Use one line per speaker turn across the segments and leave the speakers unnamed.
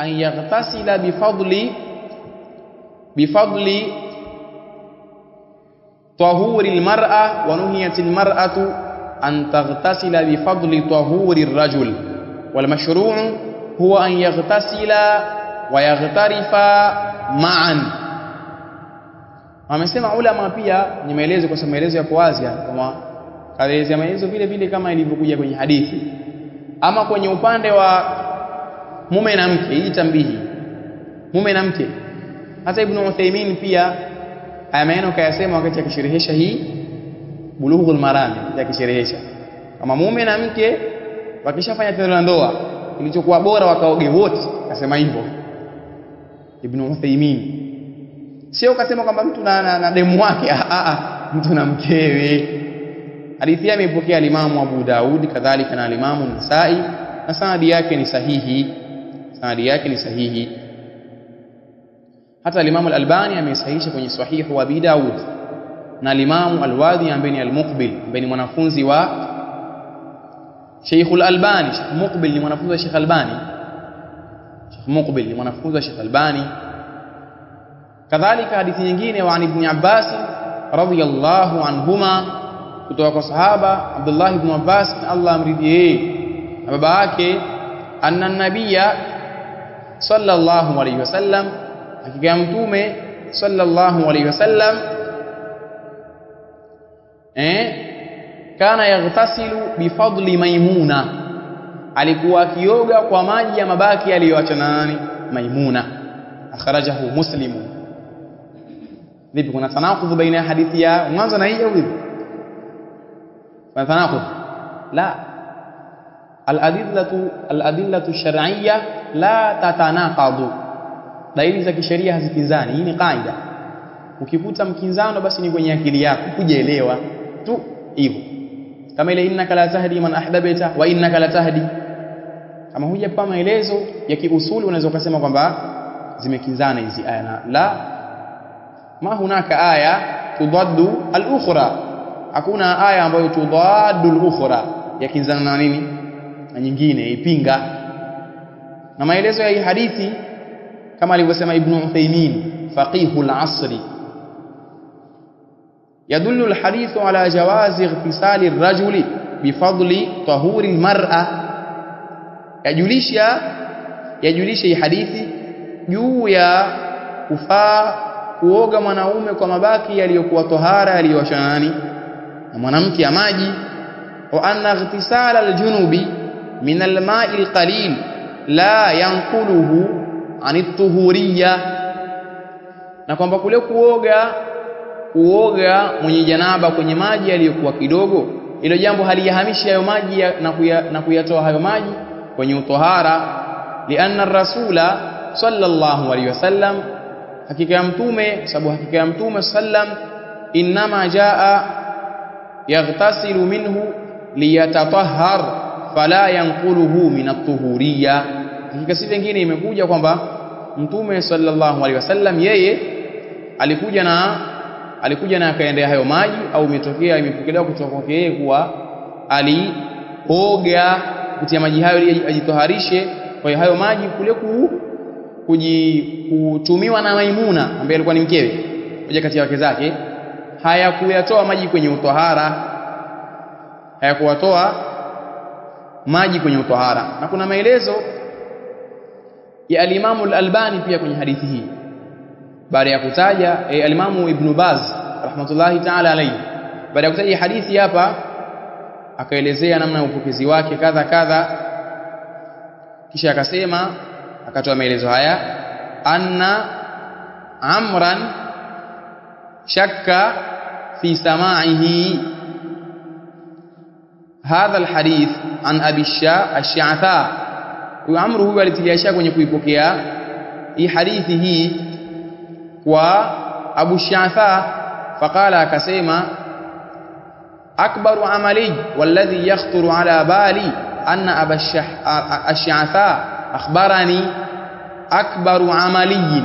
an yaghtasila bifadli طهور المرأة ونهيت المرأة أن تغتسل بفضل طهور الرجل والمشروع هو أن يغتسل ويغترف معا. Wamesema ulama pia ni maelezo kwa sababu maelezo yapo wazi kama kaeleza maelezo vile vile kama ilivyokuja kwenye hadithi. Ama kwenye upande wa mume na mke, hii tambihi mume na mke, hata Ibn Uthaymeen pia haya maneno kayasema wakati akisherehesha hii Bulughul Maram, akisherehesha kama mume na mke wakishafanya tendo la ndoa kilichokuwa bora wakaoge wote, akasema hivyo Ibn Uthaymeen. Sio kasema kwamba mtu na demu wake, mtu na mkewe. Hadithi hii imepokea Imam Abu Daud kadhalika na Imam An-Nasa'i na sanadi yake ni sahihi, hata Imam Al-Albani amesahihisha kwenye Sahih wa Abi Daud na Imam Al-Wadi ambaye ni Al-Muqbil ambaye ni mwanafunzi wa Sheikh Al-Albani. Sheikh Muqbil ni mwanafunzi wa Sheikh Albani, kadhalika hadithi nyingine wa Ibn Abbas radhiyallahu anhuma kutoka kwa sahaba Abdullah ibn Abbas Allah amridhie na baba yake anna nabiyya sallallahu alayhi wasallam, hakika mtume sallallahu alayhi wasallam kana yaghtasilu bifadli Maimuna, alikuwa akioga kwa maji ya mabaki aliyoacha nani? Maimuna. Akhrajahu Muslim. Vipi, kuna tanaqudh baina ya hadithi ya mwanzo na hii au vipi? Kuna tanaqudh? La, al-adillatu shar'iyya la tatanaqadu, dalili za kisheria hazipinzani. Hii ni kaida. Ukikuta mkinzano basi ni kwenye akili yako, kujielewa tu hivyo. Kama ile innaka la tahdi man ahbabta wa innaka la tahdi, kama huja kwa maelezo ya kiusuli unaweza kusema kwamba zimekinzana hizi aya. La, ma hunaka aya tudaddu al-ukhra, hakuna aya ambayo tudaddu al-ukhra yakinzana na nini na nyingine ipinga. Na maelezo ya hii hadithi kama alivyosema Ibn Uthaymeen faqihul asri, يدل الحديث على جواز اغتسال الرجل بفضل طهور المرأة. yajulisha hii hadithi juu ya kufaa kuoga mwanaume kwa mabaki yaliyokuwa tahara yaliyoachwa nani na mwanamke ya maji. Wa anna ightisal aljunubi min alma'i alqalil la yanquluhu an at-tuhuriyya, na kwamba kule kuoga mwenye janaba kwenye maji yaliyokuwa kidogo, ilo jambo haliyahamishi hayo maji na kuyatoa hayo maji kwenye utohara. Lianna ar-rasula sallallahu alayhi wasallam, hakika ya mtume, sababu hakika ya mtume sallam inma jaa yaghtasilu minhu liyatatahhar fala yanquluhu min at-tuhuriyya. Hakika si vingine imekuja kwamba mtume sallallahu alayhi wasallam yeye alikuja na akaendea hayo maji, au imepokelewa kutoka kwake yeye kuwa alioga kutia maji hayo ili ajitoharishe. Kwa hiyo hayo maji kule kutumiwa na Maimuna ambaye alikuwa ni mkewe, moja kati ya wake zake, hayakuyatoa maji kwenye utohara, hayakuwatoa maji kwenye utohara. Na kuna maelezo ya al-Imam al-Albani pia kwenye hadithi hii, baada ya kutaja al-Imam Ibn Baz rahmatullahi ta'ala alayhi, baada ya kutaja hadithi hapa akaelezea namna ya upokezi wake kadha, kisha akasema, akatoa maelezo haya, anna amran shakka fi sama'ihi hadha alhadith an abi ash-Sha'tha. Amru huyu alitilia shaka kwenye kuipokea hii hadithi hii kwa Abu Sha'tha, faqala, akasema, akbaru amali walladhi yakhturu ala bali anna Aba ash-Sha'tha akhbarani akbaru amaliyin,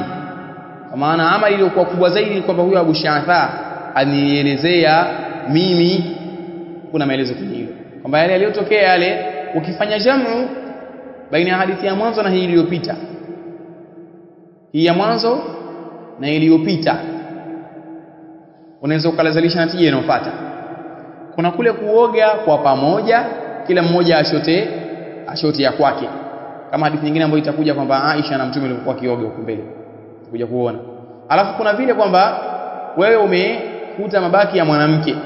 kwa maana amali iliyokuwa kubwa zaidi kwamba huyo Abu Sha'tha anielezea mimi. Kuna maelezo kwenye hilo kwamba yale yaliyotokea yale, ukifanya jamu baina ya hadithi ya mwanzo na hii iliyopita, hii ya mwanzo na iliyopita, unaweza ukalazalisha natija inayofuata. Kuna kule kuoga kwa pamoja, kila mmoja ashote ya kwake, kama hadithi nyingine ambayo itakuja kwamba Aisha na Mtume walikuwa kioga huko mbele, tutakuja kuona. Alafu kuna vile kwamba wewe umekuta mabaki ya mwanamke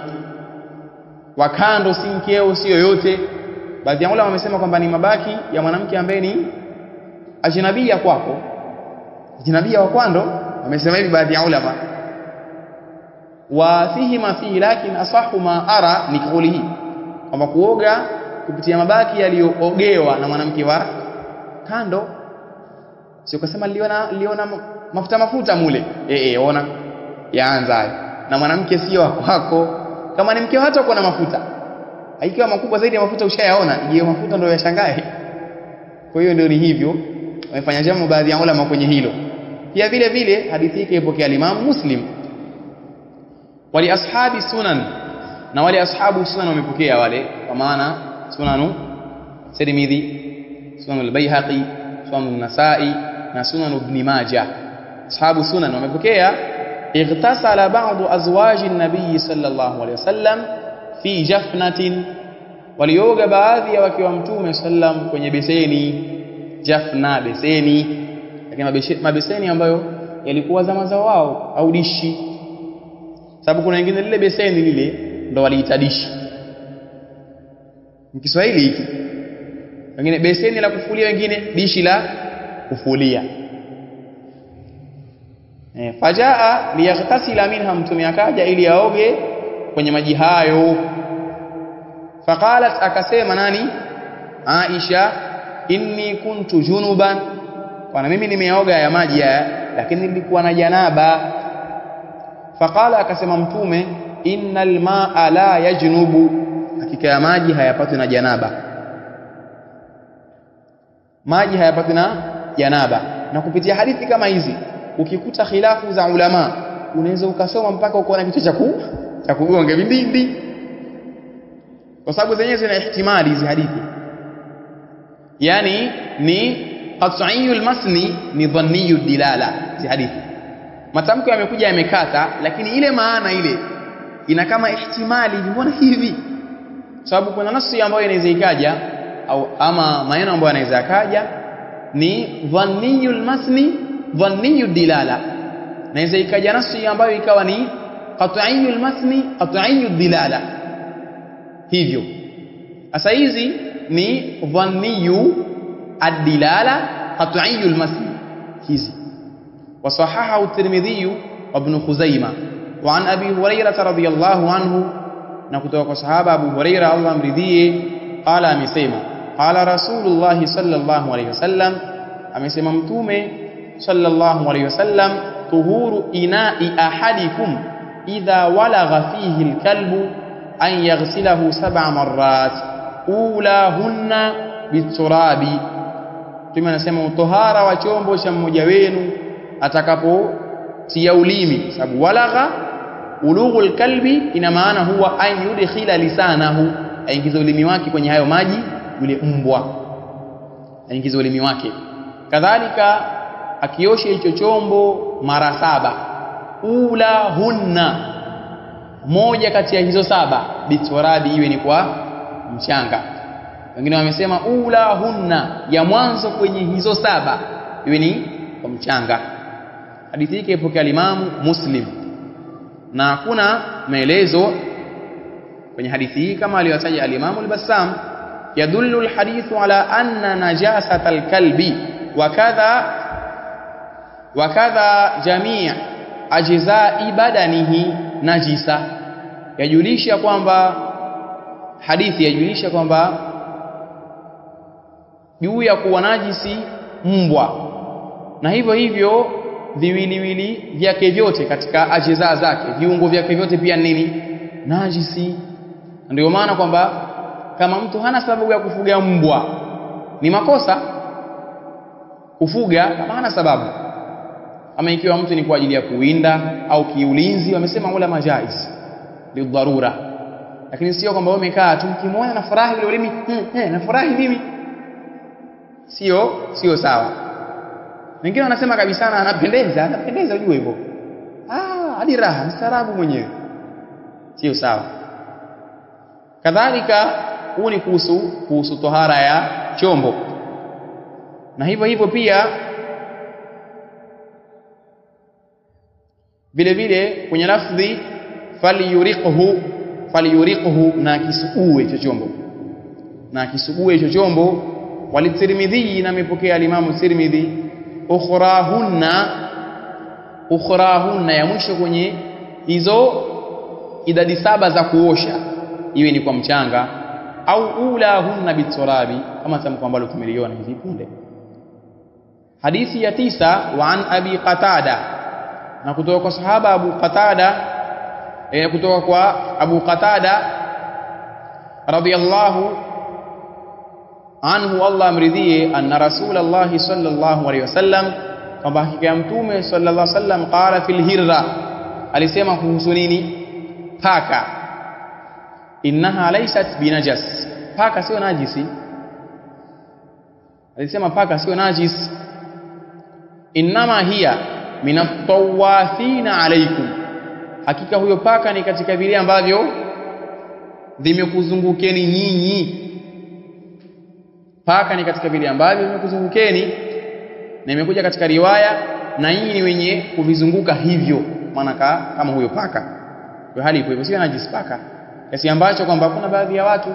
wa kando, si mkeo, si yoyote. Baadhi ya ulama wamesema kwamba ni mabaki ya mwanamke ambaye ni ajnabia kwako, ajnabia wa kwando, wamesema hivi baadhi ya ulama. Wa fihi ma fihi, lakini asahu ma ara ni kauli hii kwamba kuoga kupitia mabaki yaliyoogewa na mwanamke wa kando, sio kusema liona mafuta mule, ona yaanza na mwanamke sio wako. Kama ni mkeo hata uko na mafuta, ikiwa makubwa zaidi ya mafuta ushayaona, hiyo mafuta ndio yashangae. Kwa hiyo ndio ni hivyo wamefanya jamu baadhi ya ulama kwenye hilo. Pia vile vile hadithi hii ipokea Imam Muslim, wali ashabi sunan, na wale ashabu sunan wamepokea wale, kwa maana sunanu Tirmidhi, sunan al-Baihaqi, sunan an-Nasa'i na sunan Ibn Majah. Ashabu sunan wamepokea اغتسل بعض ازواج النبي صلى الله عليه وسلم في جفنة, walioga baadhi ya wake wa Mtume sallam kwenye beseni. Jafna, beseni, lakini mabeseni ambayo yalikuwa zama za wao au dishi, sababu kuna wengine lile beseni lile ndo waliita dishi ni Kiswahili hiki, wengine beseni la kufulia, wengine dishi la kufulia. Fajaa liyaghtasila minha, Mtume akaja ili aoge kwenye maji hayo. Faqalat, akasema nani? Aisha, inni kuntu junuban, kwa mimi nimeoga ya maji haya lakini nilikuwa na janaba. Faqala, akasema Mtume, innal ma'a la yajnubu, hakika ya maji hayapatwi na janaba, maji hayapatwi na janaba. Na kupitia hadithi kama hizi ukikuta khilafu za ulama unaweza ukasoma mpaka ukaona kitu cha kugonga vindindi, kwa sababu zenyewe zina ihtimali hizi hadithi. Yani ni qat'iyul masni ni dhanniyud dilala. Hizi hadithi matamko yamekuja yamekata, lakini ile maana ile ina kama ihtimali, mbona hivi? Sababu kuna nafsi ambayo inaweza ikaja au ama maneno ambayo yanaweza yakaja ni dhanniyul masni dhanniyud dilala, naweza ikaja nafsi ambayo ikawa ni qat'iyul masni qat'iyud dilala. Hivyo sasa hizi ni dhanniyu ad-dilala qat'iyul masni hizi. وصححه الترمذي وابن خزيمة وعن أبي هريرة رضي الله عنه, نكتوك صحابة أبو هريرة الله مرضيه, قال أمسيما قال رسول الله صلى الله عليه وسلم, أمسيما متومي صلى الله عليه وسلم, طهور إناء أحدكم إذا ولغ فيه الكلب أن يغسله 7 مرات أولاهن بالتراب. Mtume anasema utohara wa chombo cha mmoja wenu atakapotia ulimi, sababu walagha ulughul kalbi ina maana huwa an yudkhila lisanahu, aingize ulimi wake kwenye hayo maji, yule mbwa aingize ulimi wake. Kadhalika akiosha hicho chombo mara 7, ula hunna, moja kati ya hizo 7, bitwarabi, iwe ni kwa mchanga. Wengine wamesema ula hunna, ya mwanzo kwenye hizo 7 iwe ni kwa mchanga. Hadithi hii ipokea Imam Muslim, na hakuna maelezo kwenye hadithi hii kama aliyotaja al-Imam al-Bassam. Yadullu al-hadithu ala anna najasata al-kalbi wa kadha jami' ajza'i badanihi najisa, yajulisha kwamba hadithi yajulisha kwamba juu ya kuwa najisi mbwa, na hivyo hivyo viwiliwili vyake vyote katika ajza zake, viungo vyake vyote pia nini? Najisi. Ndio maana kwamba kama mtu hana sababu ya kufuga mbwa ni makosa kufuga kama hana sababu, ama ikiwa mtu ni kwa ajili ya kuwinda au kiulinzi, wamesema ulama jaiz lidharura. Lakini sio kwamba wewe umekaa tu ukimwona na furahi yule ulimi nafurahi mimi, sio sawa. Wengine wanasema kabisa anapendeza ujue hivyo. Hadi raha mstarabu mwenyewe. Sio sawa. Kadhalika huu ni kuhusu tohara ya chombo. Na hivyo pia vile vile kwenye lafdhi falyuriqhu na kisugue hicho chombo. Walitirmidhi na amepokea al-Imam Tirmidhi ukhrahunna ya mwisho kwenye hizo idadi 7 za kuosha, iwe ni kwa mchanga au ulahunna biturabi, kama tamko ambalo tumeliona hivi punde. Hadithi ya 9, wa an Abi Qatada, na kutoka kwa sahaba Abu Qatada, kutoka kwa Abu Qatada radhiyallahu anhu, Allah amridhie, anna Rasulullah sallallahu alayhi wasallam, kwamba hakika ya Mtume sallallahu alayhi wasallam, qala fil hirra, alisema kuhusu nini? Paka. Innaha laysat binajas, paka sio najisi. Alisema paka sio najis. Innama hiya minat-tawafina alaykum, hakika huyo paka ni katika vile ambavyo vimekuzungukeni nyinyi. Paka ni katika vile ambavyo vimekuzungukeni, na imekuja katika riwaya na nyinyi ni wenye kuvizunguka hivyo, maana kama huyo paka. Kwa hali hivyo sio najis paka, kiasi ambacho kwamba kuna baadhi ya watu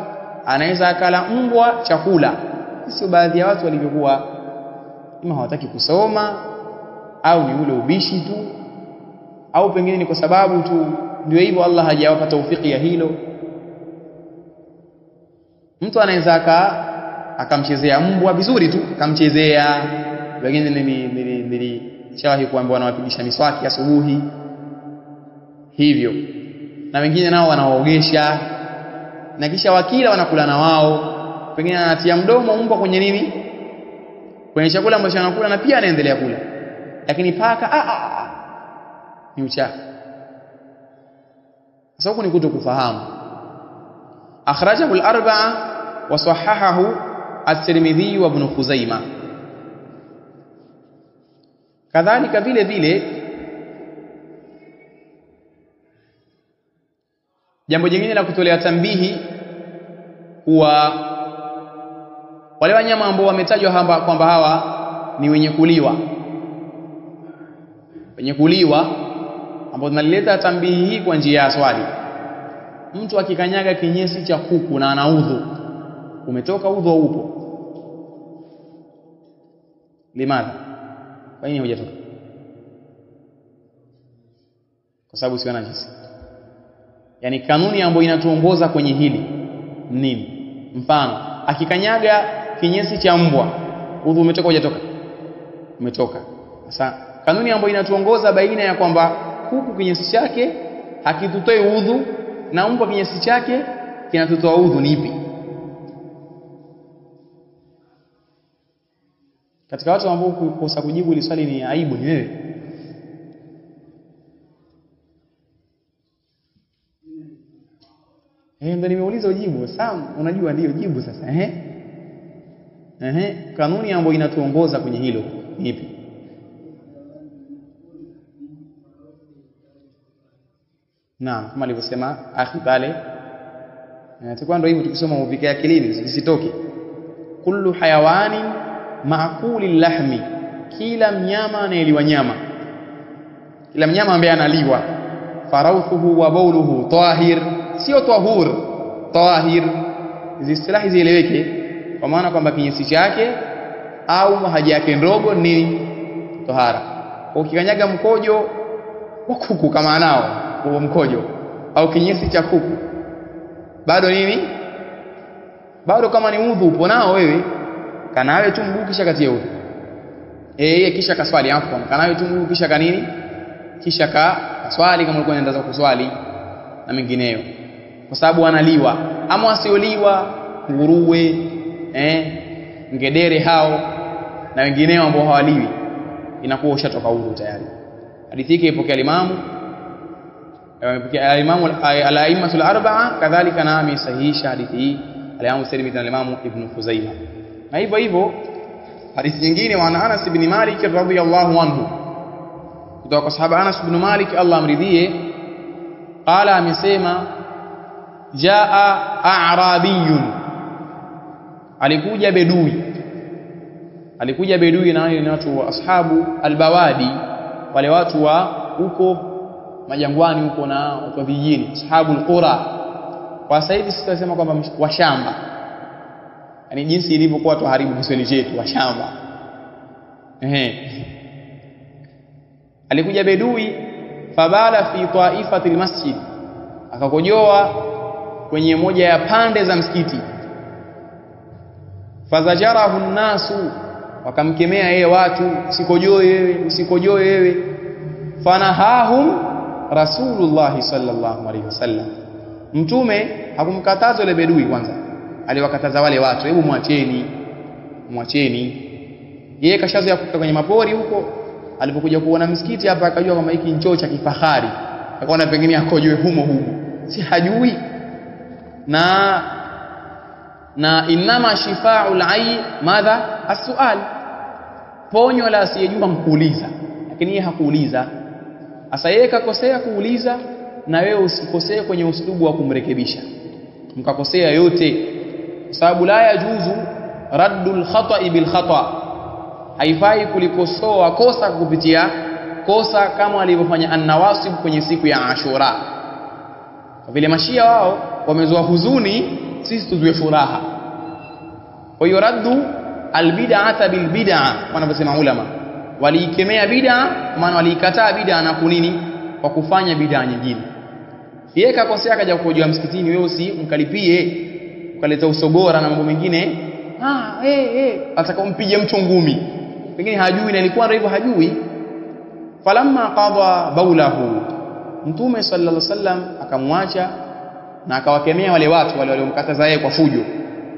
anaweza akala mbwa chakula. Sio baadhi ya watu walivyokuwa, ima hawataki kusoma au ni ule ubishi tu, au pengine ni kwa sababu tu ndio hivyo Allah hajawapa taufiki ya hilo. Mtu anaweza akamchezea mbwa vizuri tu, akamchezea. Wengine nilishawahi kuambiwa wanawapigisha miswaki asubuhi hivyo, na wengine nao wanaogesha, na kisha wakila wanakula na wao. Pengine anatia mdomo mbwa kwenye nini, kwenye chakula ambacho anakula, na pia anaendelea kula. Lakini paka ni uchafu. Sasa huko ni kutokufahamu. Akhrajahu al-arba'a wa sahahahu at-Tirmidhi wa Ibn Khuzaimah. Kadhalika vile vile jambo jingine la kutolea tambihi, kuwa wale wanyama ambao wametajwa hapa kwamba hawa ni wenye kuliwa, ambao tunaleta tambihi hii kwa njia ya swali. Mtu akikanyaga kinyesi cha kuku na ana udhu, umetoka udhu au upo? Limadha? Kwa nini hujatoka? Kwa sababu sio najisi. Yani kanuni ambayo inatuongoza kwenye hili nini? Mfano, akikanyaga kinyesi cha mbwa, udhu umetoka hujatoka? Umetoka. Sasa kanuni ambayo inatuongoza baina ya kwamba kuku kinyesi chake hakitutoi udhu na mbwa kinyesi chake kinatutoa udhu ni ipi? Katika watu ambao kukosa kujibu ile swali ni aibu, ni wewe. Ndio nimeuliza ujibu. Sasa unajua ndio jibu sasa. Kanuni ambayo inatuongoza kwenye hilo ni ipi? Naam, kama alivyosema akhi pale, atakuwa ndio hivyo, tukisoma uvike akilini zisitoke. Kullu hayawani maakuli lahmi, kila mnyama anayeliwa nyama, kila mnyama ambaye analiwa. Farawthuhu wa bawluhu tahir, sio tahur, tahir. Hizi istilahi zieleweke, kwa maana kwamba kinyesi chake au haja yake ndogo ni tahara. Ukikanyaga mkojo wa kuku kama anao huo mkojo au kinyesi cha kuku, bado nini? Bado kama ni udhu upo nao wewe, kanawe tu mguu kisha katia udhu. Kisha kaswali afwan, kanawe tu mguu kisha kanini? Kisha kaswali kama ulikuwa unaenda kuswali na mengineyo. Kwa sababu analiwa ama wasioliwa, nguruwe, ngedere hao na wengineo ambao hawaliwi, inakuwa ushatoka udhu tayari. Hadithi hii ipokea al-Imam al-A'immatul Arba'a, kadhalika na amesahihisha hadithi hii al-Imam Tirmidhi na al-Imam Ibn Khuzaimah. Na hivyo hadithi nyingine wa Anas ibn Malik radhiyallahu anhu kutoka kwa sahaba Anas ibn Malik Allah amridhie qala amesema jaa a'rabiyun alikuja bedui na wale ni watu wa ashabu albawadi wale watu wa huko majangwani huko na watu wa vijijini ashabu alqura kwa sasa hivi sitasema kwamba washamba yani jinsi ilivyokuwa tuharibu Kiswahili chetu washamba alikuja bedui fabala fi taifati almasjid akakojoa kwenye moja ya pande za msikiti fazajarahu an-nasu wakamkemea yeye watu usikojoe wewe fanahahum rasulullah sallallahu alaihi wasallam mtume hakumkataza yule bedui kwanza aliwakataza wale watu hebu mwacheni yeye kashazoea kutoka kwenye mapori huko alipokuja kuona msikiti hapa akajua kwamba hiki ni choo cha kifahari akaona pengine akojoe humo si hajui na inama shifaa'ul ayy madha as-su'al ponyo la asiyejua mkuuliza lakini yeye hakuuliza asa yeye kakosea kuuliza na wewe usikosee kwenye uslubu wa kumrekebisha mkakosea yote sababu la yajuzu raddul khata'i bil khata' haifai kulikosoa kosa kupitia kosa kama alivyofanya an-nawasib kwenye siku ya Ashura kwa vile mashia wao wamezoa huzuni sisi tuzue furaha kwa hiyo raddu albid'ata bilbid'a wanavyosema ulama waliikemea bid'a maana waliikataa bid'a na kunini kwa kufanya bid'a nyingine yeye kakosea akaja kujua msikitini wewe mkalipie ukaleta usogora na mambo mengine atakampige mtu ngumi pengine hajui na ilikuwa ndio hivyo hajui falamma qadha baulahu mtume sallallahu alaihi wasallam akamwacha na akawakemea wale watu wale waliomkataza yeye kwa fujo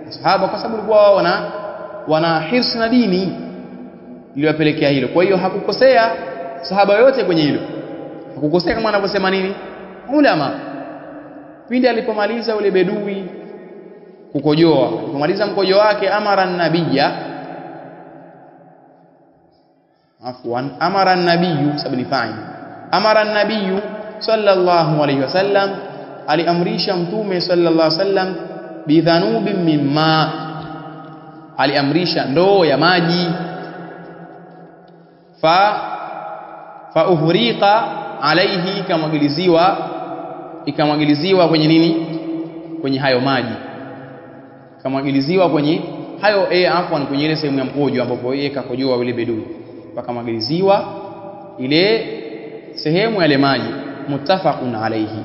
sahaba kwa sababu walikuwa wana hirsi na dini iliwapelekea hilo kwa hiyo hakukosea sahaba yote kwenye hilo hakukosea kama anavyosema nini ulama pindi alipomaliza ule bedui kukojoa alipomaliza mkojo wake amara an-nabiyya amara an-nabiyyu sabni fa'il amara an-nabiyyu sallallahu alayhi wasallam aliamrisha mtume sallallahu alayhi wasallam bidhanubin mimma aliamrisha ndoo ya maji fa uhriqa alayhi ikamwagiliziwa kwenye nini kwenye hayo maji ikamwagiliziwa kwenye hayo afwan kwenye ile sehemu ya mkojo ambapo yeye kakojoa yule bedui pakamwagiliziwa ile sehemu ya maji muttafaqun alayhi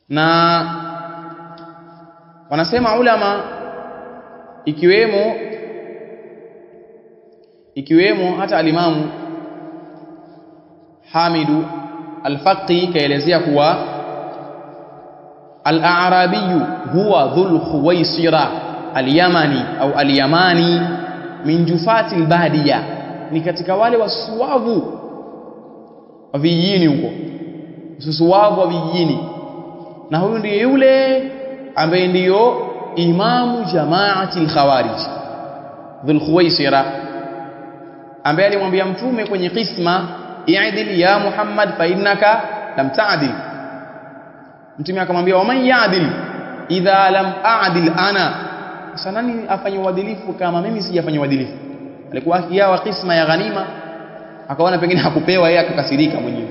na wanasema ulama ikiwemo hata alimamu Hamidu al-Faqi kaelezea kuwa al-a'rabiyyu huwa dhul khuwaisira al-yamani au al-yamani min jufati al-badiya ni katika wale wasuwavu wa vijijini huko wasuwavu wa vijijini na huyu ndiye yule ambaye ndiyo imamu jamaati al-khawarij dhul khuwaisira ambaye alimwambia mtume kwenye qisma i'dil ya Muhammad fa innaka lam ta'dil mtume akamwambia waman ya'dil idha lam a'dil ana sasa nani afanye uadilifu kama mimi sijafanya uadilifu alikuwa akiawa qisma ya ghanima akaona pengine hakupewa yeye akakasirika mwenyewe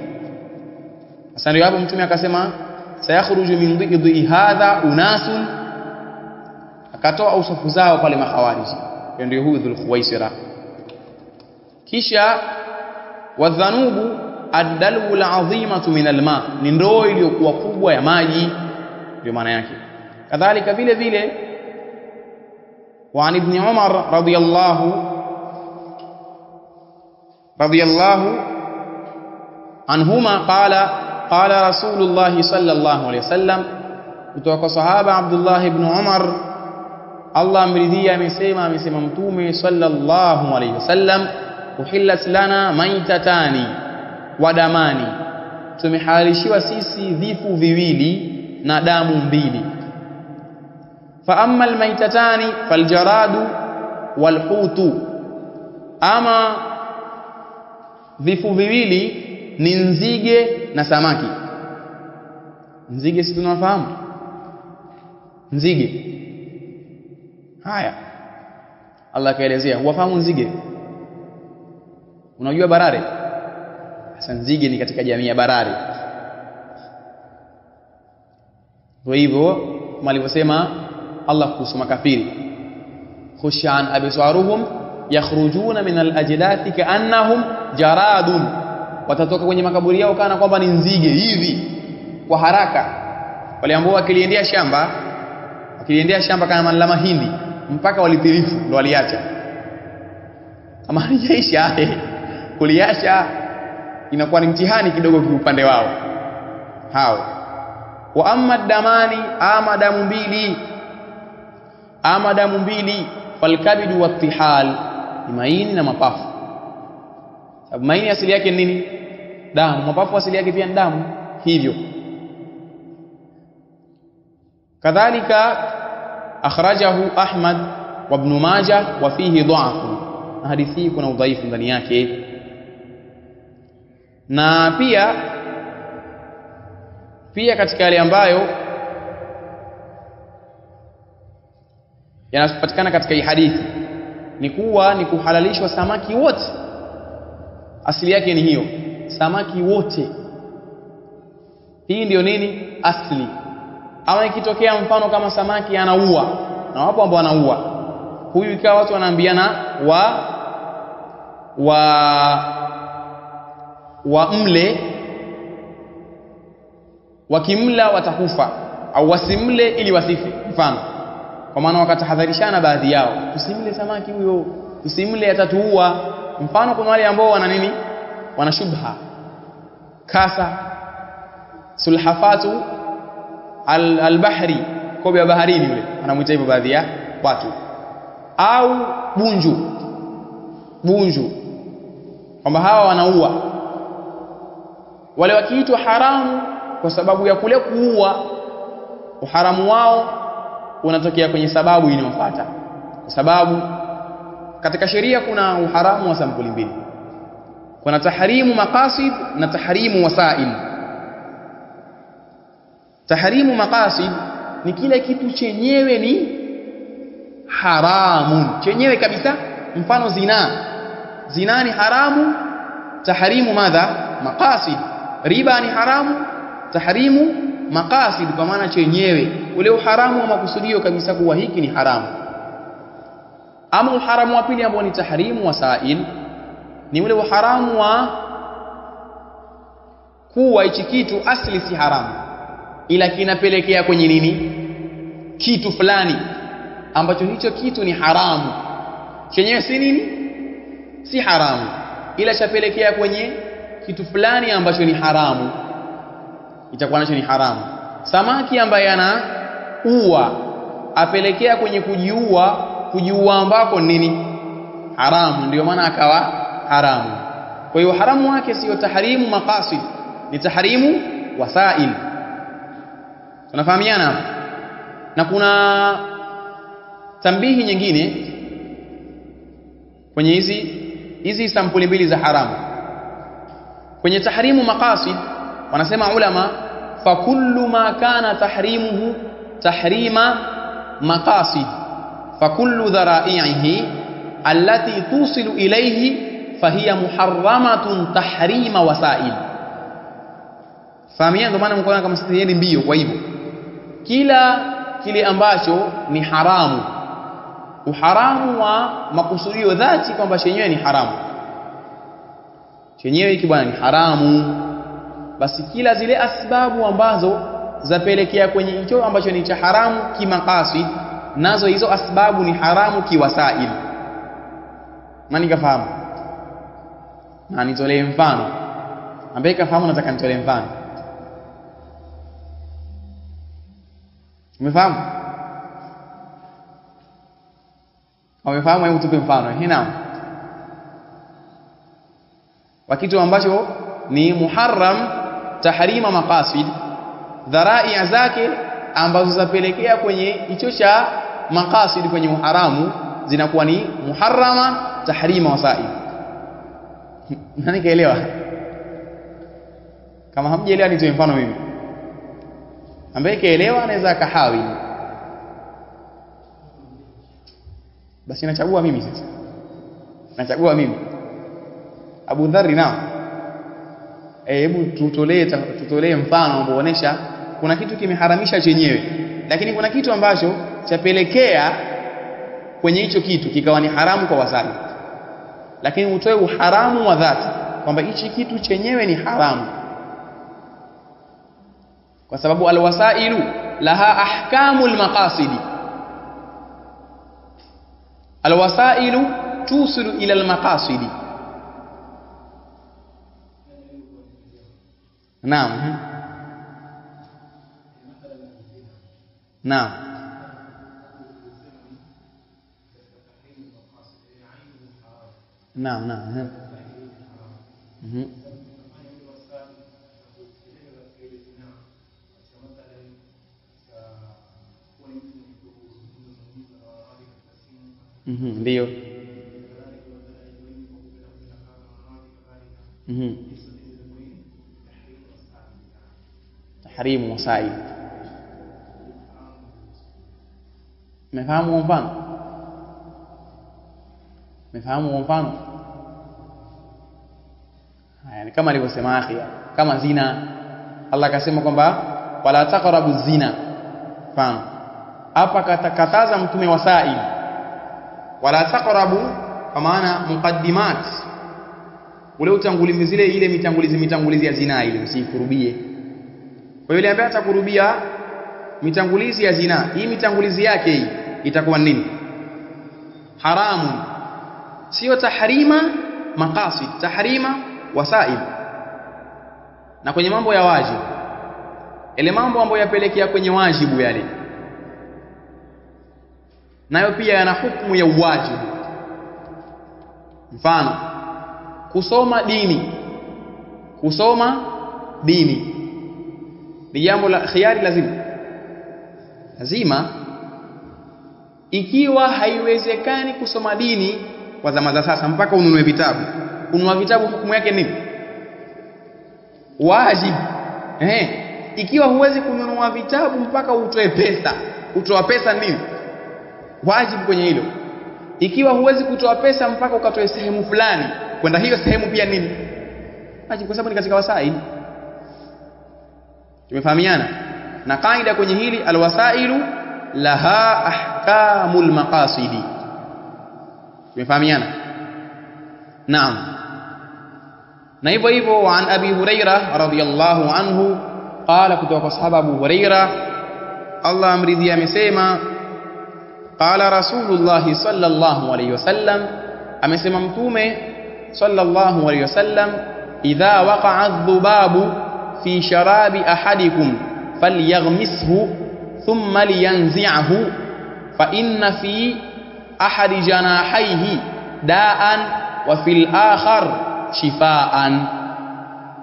sasa ndio hapo mtume akasema sayakhruju min dhidhi hadha unasun akatoa usafu zao pale makhawariji ndio huyu dhul khuwaisira kisha wadhanubu ad-dalwu al-azimatu min al-ma ni ndoo iliyokuwa kubwa ya maji ndio maana yake kadhalika vile vile wa ibn Umar radiyallahu anhuma qala rasulullah sallallahu alayhi wasallam kutoka sahaba Abdullah ibn Umar Allah amridhia amesema mtume sallallahu alayhi wasallam uhillat lana maitatani wa damani tumehalishiwa sisi vifu viwili na damu mbili fa amma almaytatani faljaradu walhutu, ama vifu viwili ni nzige na samaki. Nzige si tunafahamu nzige. Haya, Allah kaelezea, wafahamu nzige? Unajua barare? Sasa nzige ni katika jamii ya barare. Kwa hivyo kama alivyosema Allah kuhusu makafiri, khushan absaruhum yakhrujuna min al-ajdathi ka'annahum jaradun, watatoka kwenye makaburi yao kana kwamba ni nzige hivi kwa haraka. Wale ambao wakiliendea shamba kama la mahindi mpaka walipilifu ndo waliacha. Kama haijaisha kuliacha inakuwa ni mtihani kidogo kwa upande wao hao. Wa amma damani, ama damu mbili falkabidu wattihal, ni maini na mapafu. Sababu maini asili yake ni nini? Damu. Mapafu asili yake pia ni damu. Hivyo kadhalika akhrajahu Ahmad wa Ibn Majah wa fihi dha'fu, hadithi kuna udhaifu ndani yake. Na pia katika yale ambayo yanapatikana katika hii hadithi ni kuhalalishwa samaki wote. Asili yake ni hiyo, samaki wote. Hii ndio nini? Asli. Ama ikitokea mfano kama samaki anaua, na wapo ambao wanaua, huyu ikawa watu wanaambiana wa mle, wakimla watakufa, au wasimle ili wasife mfano. Kwa maana wakatahadharishana baadhi yao, tusimle samaki huyo, tusimle atatuua. Mfano kuna wale ambao wana nini? Wana shubha, kasa, sulhafatu al-bahri, kobe wa baharini yule anamuita hivyo baadhi ya watu, au bunju, kwamba hawa wanaua. Wale wakiitwa haramu kwa sababu ya kule kuua, uharamu wao unatokea kwenye sababu inayofuata. Kwa sababu katika sheria kuna uharamu wa sampuli mbili, kuna tahrimu maqasid na tahrimu wasail. Tahrimu maqasid ni kile kitu chenyewe ni haramu, chenyewe kabisa. Mfano zina ni haramu, tahrimu madha? Maqasid. Riba ni haramu, tahrimu maqasid, kwa maana chenyewe ule uharamu wa makusudio kabisa kuwa hiki ni haramu. Ama uharamu wa pili ambao ni tahrimu wasail ni ule uharamu wa kuwa hichi kitu asli si haramu, ila kinapelekea kwenye nini? Kitu fulani ambacho hicho kitu ni haramu, chenyewe si nini? Si haramu, ila chapelekea kwenye kitu fulani ambacho ni haramu, itakuwa nacho ni haramu. Samaki ambaye anaua apelekea kwenye kujiua ambako nini? Haramu, ndio maana akawa haramu. Kwa hiyo haramu wake sio tahrimu maqasid, ni tahrimu wasail. Tunafahamiana? Na kuna tambihi nyingine kwenye hizi sampuli mbili za haramu. Kwenye tahrimu maqasid wanasema ulama, fa kullu ma kana tahrimuhu tahrima maqasid fa kullu dhara'ihi allati tusilu ilayhi fahiya muharramatun tahrima wasail. Fahamia, ndio maana mkoona kama sisi mbio. Kwa hivyo kila kile ambacho ni haramu, uharamu wa makusudio dhati kwamba chenyewe ni haramu, chenyewe hiki bwana ni haramu, basi kila zile asbabu ambazo zapelekea kwenye hicho ambacho ni cha haramu kimaqasid, nazo hizo asbabu ni haramu kiwasail. Nani kafahamu? Na nitolee mfano ambaye kafahamu, nataka nitolee mfano. Umefahamu? Umefahamu? Hebu tupe mfano. Hina wa kitu ambacho ni muharram tahrima maqasid, dhara'i zake ambazo zapelekea kwenye hicho cha maqasid kwenye uharamu zinakuwa ni muharrama tahrima wasail. Nani kaelewa? Kama hamjaelewa nitoe mfano mimi. Ambaye kaelewa anaweza kahawi. Basi nachagua mimi sasa. Nachagua mimi. Abu Dharr nao. Hebu tutolee mfano ambao unaonesha kuna kitu kimeharamisha chenyewe, lakini kuna kitu ambacho chapelekea kwenye hicho kitu kikawa ni haramu kwa wasaili. Lakini utoe uharamu wa dhati kwamba hichi kitu chenyewe ni haramu. Kwa sababu alwasailu laha ahkamul maqasidi. Alwasailu tusilu ila almaqasidi. Naam. Naam. Naam, naam. Ndio. Tahrimu wasail. Mfahamu mfano? Mfahamu mfano? Haya, kama alivyosema akhi, kama zina, Allah akasema kwamba wala taqrabu zina. Fahamu? Hapa katakataza mtume wasail. Wala taqrabu kwa maana muqaddimat. Ule utangulizi zile ile mitangulizi ya zina ile usikurubie. Kwa yule ambaye atakurubia mitangulizi ya zina, hii mitangulizi yake hii itakuwa nini? Haramu. Sio tahrima maqasid, tahrima wasail. Na kwenye mambo ya wajibu, ile mambo ambayo yapelekea kwenye wajibu yale, nayo pia yana hukumu ya wajibu. Mfano, kusoma dini. Kusoma dini ni jambo la khiari lazima. Ikiwa haiwezekani kusoma dini kwa zama za sasa mpaka ununue vitabu. Kununua vitabu hukumu yake nini? Wajibu. Ikiwa huwezi kununua vitabu mpaka utoe pesa, kutoa pesa nini? Wajibu kwenye hilo. Ikiwa huwezi kutoa pesa mpaka ukatoe sehemu fulani, kwenda hiyo sehemu pia nini? Wajibu, kwa sababu ni katika wasail. Tumefahamiana? Na kaida kwenye hili alwasailu laha ahkamul maqasidi. Tumefahamiana? Naam. Na hivyo hivyo wa an Abi Hurairah radhiyallahu anhu qala, kutoka kwa sahaba Abu Hurairah Allah amridhia, amesema qala Rasulullah sallallahu alayhi wasallam, amesema mtume sallallahu alayhi wasallam, idha waqa'a adh-dhubabu fi sharabi ahadikum falyaghmishu thumma liyanzi'hu fa inna fi ahadi janahayhi da'an wa fil akhar shifaan.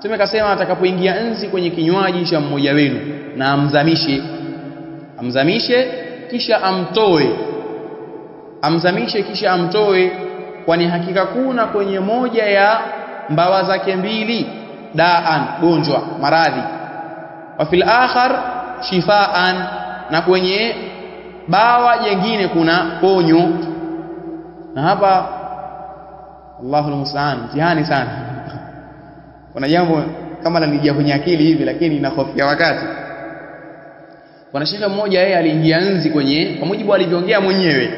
Tumekasema atakapoingia nzi kwenye kinywaji cha mmoja wenu na amzamishe kisha amtoe, kwani hakika kuna kwenye moja ya mbawa zake mbili daan, gonjwa, maradhi, wa fil akhar shifaan, na kwenye bawa jingine kuna ponyo. Na hapa Allahul musta'an, mtihani sana. Kuna jambo kama lanijia kwenye akili hivi, lakini ninahofia wakati. Kuna shekhe mmoja, yeye aliingia nzi kwenye, kwa mujibu alivyoongea mwenyewe,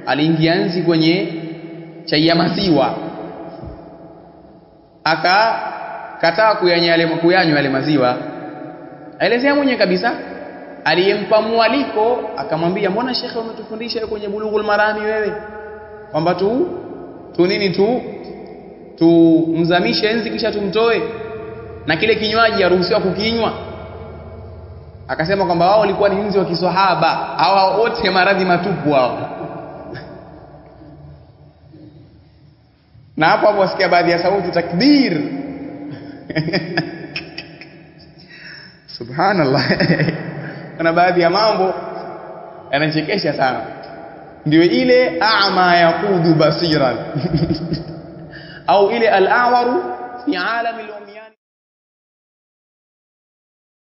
aliingia nzi kwenye chai ya maziwa, akakataa kuyanywa yale maziwa. Aelezea mwenyewe kabisa. Aliyempa mwaliko akamwambia, mbona shekhe umetufundisha kwenye Bulughul Marami wewe kwamba tumzamishe nzi kisha tumtoe, na kile kinywaji haruhusiwa kukinywa? Akasema kwamba wao walikuwa ni nzi wa kiswahaba, hao wote maradhi matupu hao. Na hapo wasikia baadhi ya sauti takbir. Subhanallah. kuna baadhi ya mambo yanachekesha sana. Ndio ile a'ma yaqudu basiran au ile al-a'waru fi 'alam al